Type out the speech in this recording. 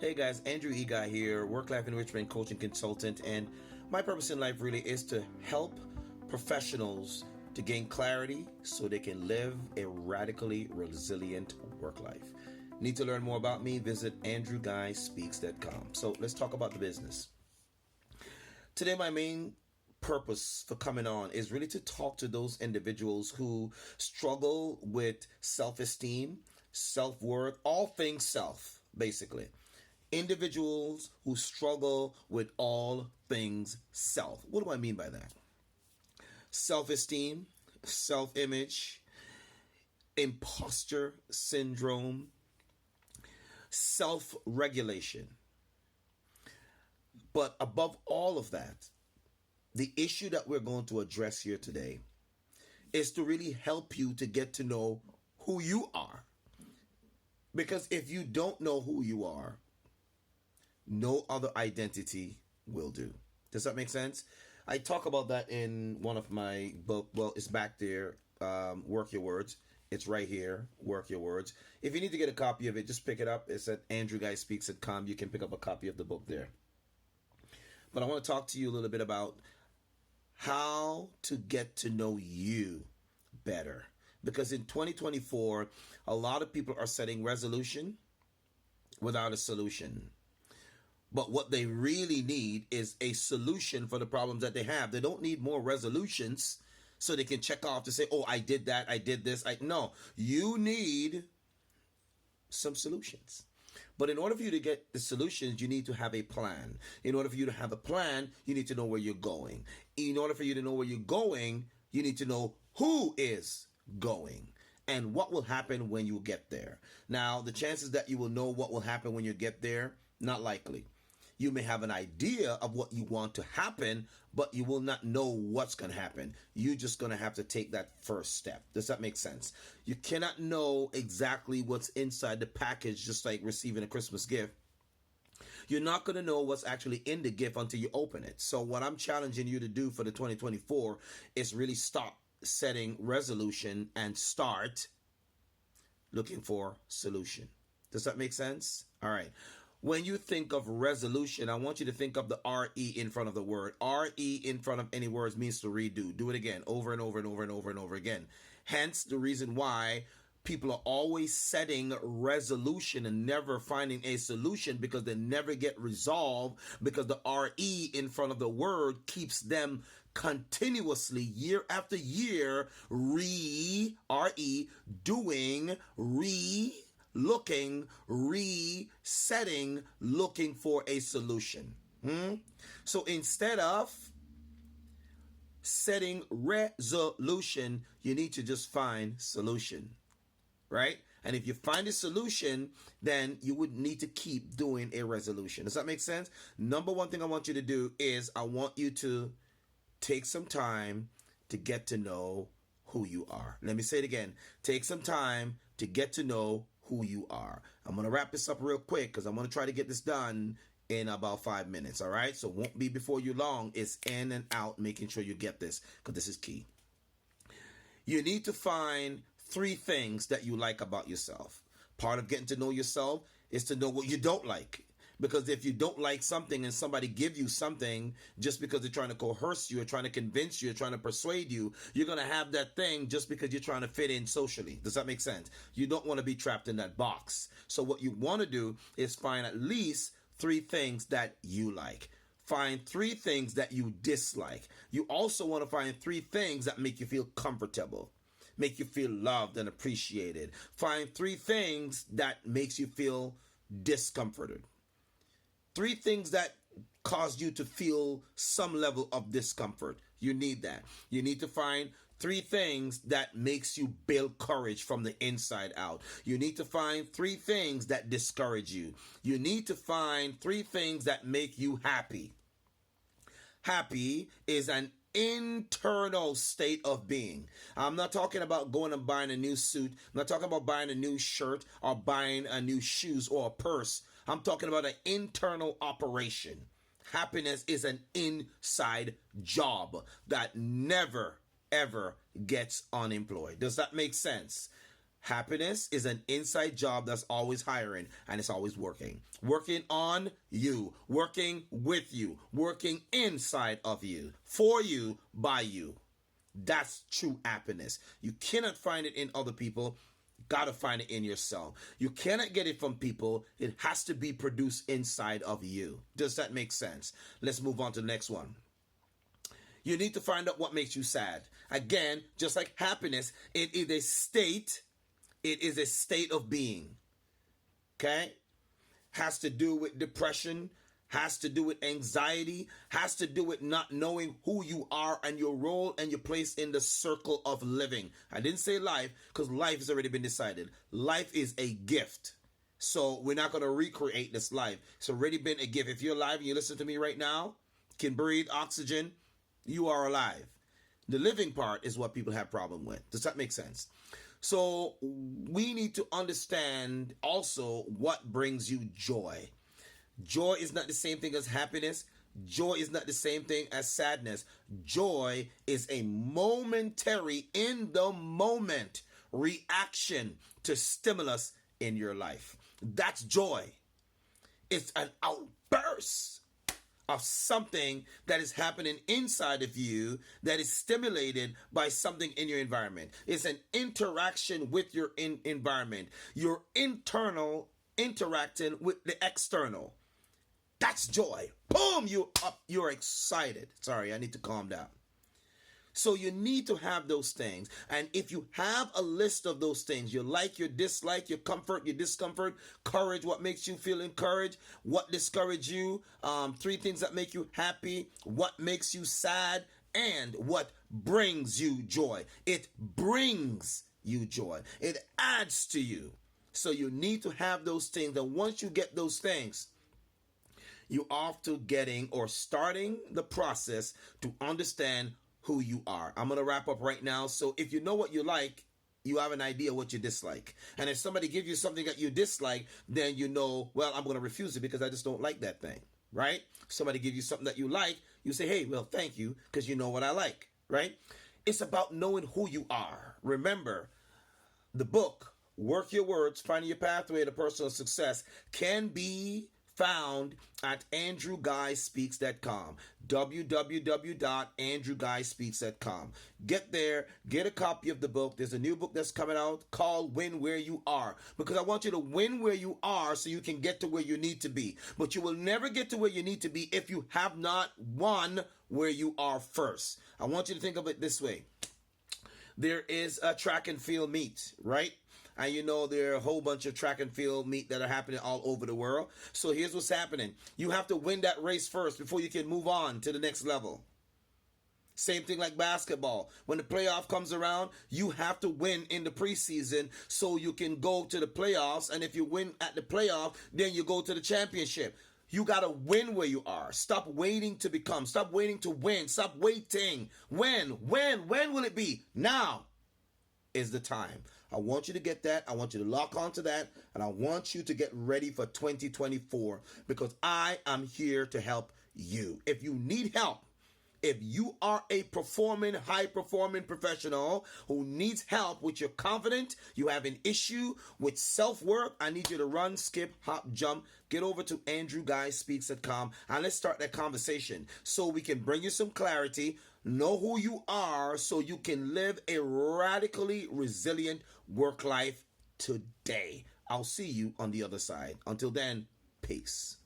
Hey guys, Andrew Eguy here, work-life enrichment coaching consultant, and my purpose in life really is to help professionals to gain clarity so they can live a radically resilient work life. Need to learn more about me? Visit andrewguyspeaks.com. So let's talk about the business. Today, my main purpose for coming on is really to talk to those individuals who struggle with self-esteem, self-worth, all things self, basically. Individuals who struggle with all things self. What do I mean by that? Self-esteem, self-image, imposter syndrome, self-regulation. But above all of that, the issue that we're going to address here today is to really help you to get to know who you are. Because if you don't know who you are, no other identity will do. Does that make sense? I talk about that in one of my book. Well, it's back there. Work Your Words. It's right here. Work Your Words. If you need to get a copy of it, just pick it up. It's at andrewguyspeaks.com. You can pick up a copy of the book there. But I want to talk to you a little bit about how to get to know you better. Because in 2024, a lot of people are setting resolution without a solution. But what they really need is a solution for the problems that they have. They don't need more resolutions so they can check off to say, oh, I did that, I did this. No, you need some solutions. But in order for you to get the solutions, you need to have a plan. In order for you to have a plan, you need to know where you're going. In order for you to know where you're going, you need to know who is going and what will happen when you get there. Now, the chances that you will know what will happen when you get there, not likely. You may have an idea of what you want to happen, but you will not know what's going to happen. You're just going to have to take that first step. Does that make sense? You cannot know exactly what's inside the package, just like receiving a Christmas gift. You're not going to know what's actually in the gift until you open it. So what I'm challenging you to do for the 2024 is really stop setting resolution and start looking for solution. Does that make sense? All right. When you think of resolution, I want you to think of the R-E in front of the word. R-E in front of any words means to redo. Do it again, over and over and over and over and over again. Hence the reason why people are always setting resolution and never finding a solution, because they never get resolved, because the R-E in front of the word keeps them continuously, year after year, doing, looking, resetting, looking for a solution. So instead of setting resolution, you need to just find solution, right? And if you find a solution, then you would need to keep doing a resolution. Does that make sense? Number one thing I want you to do is I want you to take some time to get to know who you are. Let me say it again. Take some time to get to know who you are. I'm going to wrap this up real quick because I'm going to try to get this done in about 5 minutes. All right. So it won't be before you long. It's in and out, making sure you get this, because this is key. You need to find 3 things that you like about yourself. Part of getting to know yourself is to know what you don't like. Because if you don't like something and somebody give you something just because they're trying to coerce you or trying to convince you or trying to persuade you, you're going to have that thing just because you're trying to fit in socially. Does that make sense? You don't want to be trapped in that box. So what you want to do is find at least 3 things that you like. Find 3 things that you dislike. You also want to find 3 things that make you feel comfortable, make you feel loved and appreciated. Find 3 things that makes you feel discomforted. 3 things that cause you to feel some level of discomfort. You need that. You need to find 3 things that makes you build courage from the inside out. You need to find 3 things that discourage you. You need to find 3 things that make you happy. Happy is an internal state of being. I'm not talking about going and buying a new suit. I'm not talking about buying a new shirt or buying a new shoes or a purse. I'm talking about an internal operation. Happiness is an inside job that never, ever gets unemployed. Does that make sense? Happiness is an inside job that's always hiring and it's always working. Working on you, working with you, working inside of you, for you, by you. That's true happiness. You cannot find it in other people. Gotta find it in yourself. You cannot get it from people. It has to be produced inside of you. Does that make sense? Let's move on to the next one. You need to find out what makes you sad. Again, just like happiness, it is a state. It is a state of being. Okay? Has to do with depression, has to do with anxiety, has to do with not knowing who you are and your role and your place in the circle of living. I didn't say life because life has already been decided. Life is a gift. So we're not going to recreate this life. It's already been a gift. If you're alive and you listen to me right now, can breathe oxygen, you are alive. The living part is what people have problem with. Does that make sense? So we need to understand also what brings you joy. Joy is not the same thing as happiness. Joy is not the same thing as sadness. Joy is a momentary, in the moment reaction to stimulus in your life. That's joy. It's an outburst of something that is happening inside of you that is stimulated by something in your environment. It's an interaction with your environment. Your internal interacting with the external. That's joy. Boom, you up, you're excited. Sorry, I need to calm down. So you need to have those things. And if you have a list of those things, your like, your dislike, your comfort, your discomfort, courage, what makes you feel encouraged, what discourages you, 3 things that make you happy, what makes you sad, and what brings you joy. It brings you joy. It adds to you. So you need to have those things. And once you get those things, you're off to getting or starting the process to understand who you are. I'm going to wrap up right now. So if you know what you like, you have an idea what you dislike. And if somebody gives you something that you dislike, then you know, well, I'm going to refuse it because I just don't like that thing, right? Somebody gives you something that you like, you say, hey, well, thank you, because you know what I like, right? It's about knowing who you are. Remember, the book, Work Your Words, Finding Your Pathway to Personal Success, can be found at andrewguyspeaks.com. www.andrewguyspeaks.com. Get there, get a copy of the book. There's a new book that's coming out called Win Where You Are, because I want you to win where you are so you can get to where you need to be. But you will never get to where you need to be if you have not won where you are first. I want you to think of it this way. There is a track and field meet, right? And you know there are a whole bunch of track and field meet that are happening all over the world. So here's what's happening. You have to win that race first before you can move on to the next level. Same thing like basketball. When the playoff comes around, you have to win in the preseason so you can go to the playoffs. And if you win at the playoff, then you go to the championship. You got to win where you are. Stop waiting to become. Stop waiting to win. Stop waiting. When will it be? Now is the time. I want you to get that. I want you to lock onto that. And I want you to get ready for 2024 because I am here to help you. If you need help, if you are a high-performing professional who needs help with your confidence, you have an issue with self-worth, I need you to run, skip, hop, jump. Get over to andrewguyspeaks.com and let's start that conversation so we can bring you some clarity, know who you are so you can live a radically resilient work life today. I'll see you on the other side. Until then, peace.